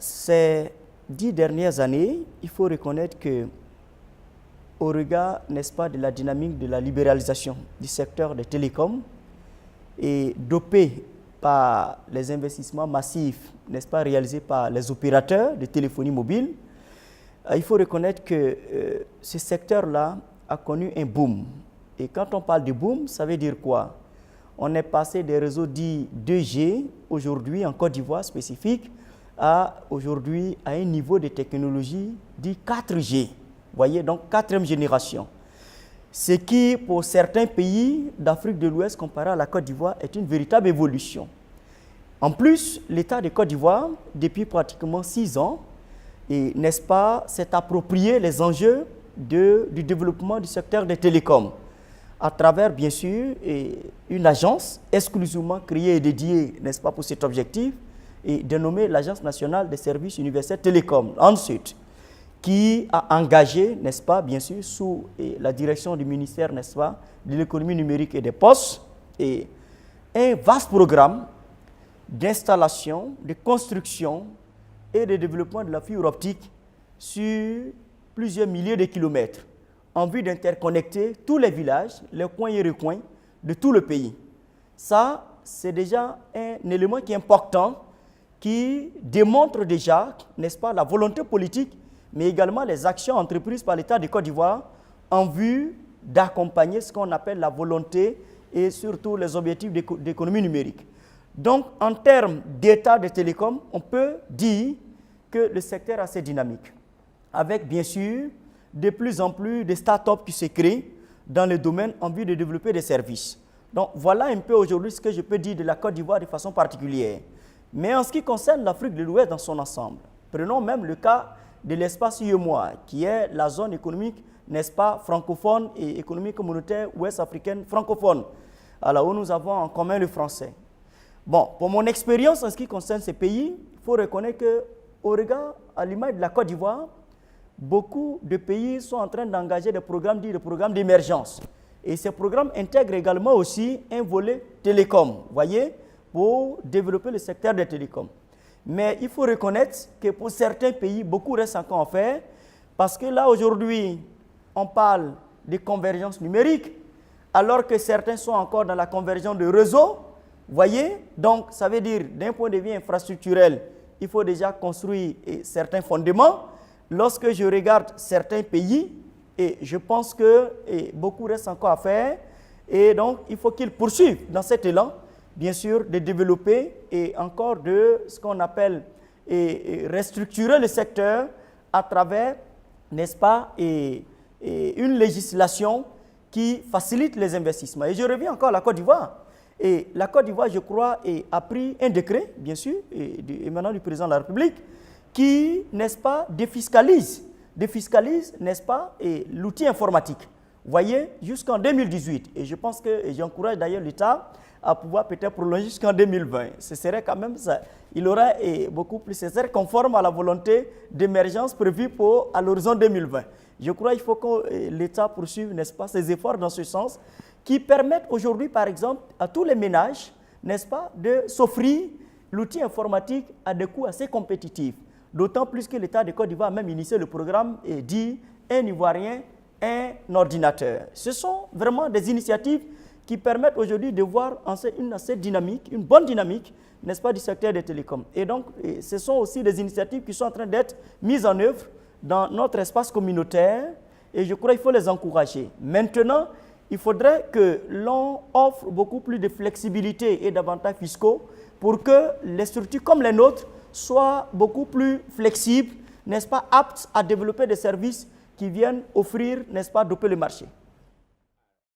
ces 10 dernières années, il faut reconnaître que, au regard, n'est-ce pas, de la dynamique de la libéralisation du secteur des télécoms et dopé par les investissements massifs, n'est-ce pas, réalisés par les opérateurs de téléphonie mobile, il faut reconnaître que ce secteur-là a connu un boom. Et quand on parle de boom, ça veut dire quoi? On est passé des réseaux dits 2G, aujourd'hui en Côte d'Ivoire spécifique, à aujourd'hui à un niveau de technologie dit 4G. Vous voyez, donc 4e génération. Ce qui, pour certains pays d'Afrique de l'Ouest, comparé à la Côte d'Ivoire, est une véritable évolution. En plus, l'État de Côte d'Ivoire, depuis pratiquement 6 ans, n'est-ce pas, s'est approprié les enjeux du développement du secteur des télécoms, à travers, bien sûr, une agence exclusivement créée et dédiée, n'est-ce pas, pour cet objectif, et dénommée l'Agence nationale des services universels télécoms, ANSUT, qui a engagé, n'est-ce pas, bien sûr, sous la direction du ministère, n'est-ce pas, de l'économie numérique et des postes, et un vaste programme d'installation, de construction et de développement de la fibre optique sur plusieurs milliers de kilomètres, en vue d'interconnecter tous les villages, les coins et recoins de tout le pays. Ça, c'est déjà un élément qui est important, qui démontre déjà, n'est-ce pas, la volonté politique, mais également les actions entreprises par l'État de Côte d'Ivoire en vue d'accompagner ce qu'on appelle la volonté et surtout les objectifs d'économie numérique. Donc, en termes d'état de télécom, on peut dire que le secteur est assez dynamique, avec bien sûr de plus en plus de start-up qui se créent dans le domaine en vue de développer des services. Donc, voilà un peu aujourd'hui ce que je peux dire de la Côte d'Ivoire de façon particulière. Mais en ce qui concerne l'Afrique de l'Ouest dans son ensemble, prenons même le cas de l'espace UEMOA, qui est la zone économique, n'est-ce pas, francophone et économique communautaire ouest-africaine francophone, alors où nous avons en commun le français. Bon, pour mon expérience en ce qui concerne ces pays, il faut reconnaître qu'au regard, à l'image de la Côte d'Ivoire, beaucoup de pays sont en train d'engager des programmes dits de programmes d'émergence. Et ces programmes intègrent également aussi un volet télécom, vous voyez, pour développer le secteur des télécoms. Mais il faut reconnaître que pour certains pays, beaucoup reste encore à faire, parce que là, aujourd'hui, on parle de convergence numérique, alors que certains sont encore dans la convergence de réseau. Vous voyez, donc ça veut dire, d'un point de vue infrastructurel, il faut déjà construire certains fondements. Lorsque je regarde certains pays, et je pense que beaucoup reste encore à faire, et donc il faut qu'ils poursuivent dans cet élan, bien sûr, de développer et encore de ce qu'on appelle restructurer le secteur à travers, n'est-ce pas, une législation qui facilite les investissements. Et je reviens encore à la Côte d'Ivoire. Et la Côte d'Ivoire, je crois, a pris un décret, bien sûr, émanant du président de la République, qui, n'est-ce pas, défiscalise, n'est-ce pas, l'outil informatique. Vous voyez, jusqu'en 2018. Et je pense que, et j'encourage d'ailleurs l'État à pouvoir peut-être prolonger jusqu'en 2020. Ce serait quand même ça. Il aura beaucoup plus, ce serait conforme à la volonté d'émergence prévue à l'horizon 2020. Je crois qu'il faut que l'État poursuive, n'est-ce pas, ses efforts dans ce sens, qui permettent aujourd'hui, par exemple, à tous les ménages, n'est-ce pas, de s'offrir l'outil informatique à des coûts assez compétitifs. D'autant plus que l'État de Côte d'Ivoire a même initié le programme et dit un Ivoirien, un ordinateur. Ce sont vraiment des initiatives qui permettent aujourd'hui de voir une assez dynamique, une bonne dynamique, n'est-ce pas, du secteur des télécoms. Et donc, ce sont aussi des initiatives qui sont en train d'être mises en œuvre dans notre espace communautaire et je crois qu'il faut les encourager. Maintenant, il faudrait que l'on offre beaucoup plus de flexibilité et d'avantages fiscaux pour que les structures comme les nôtres soient beaucoup plus flexibles, n'est-ce pas, aptes à développer des services qui viennent offrir, n'est-ce pas, doper le marché.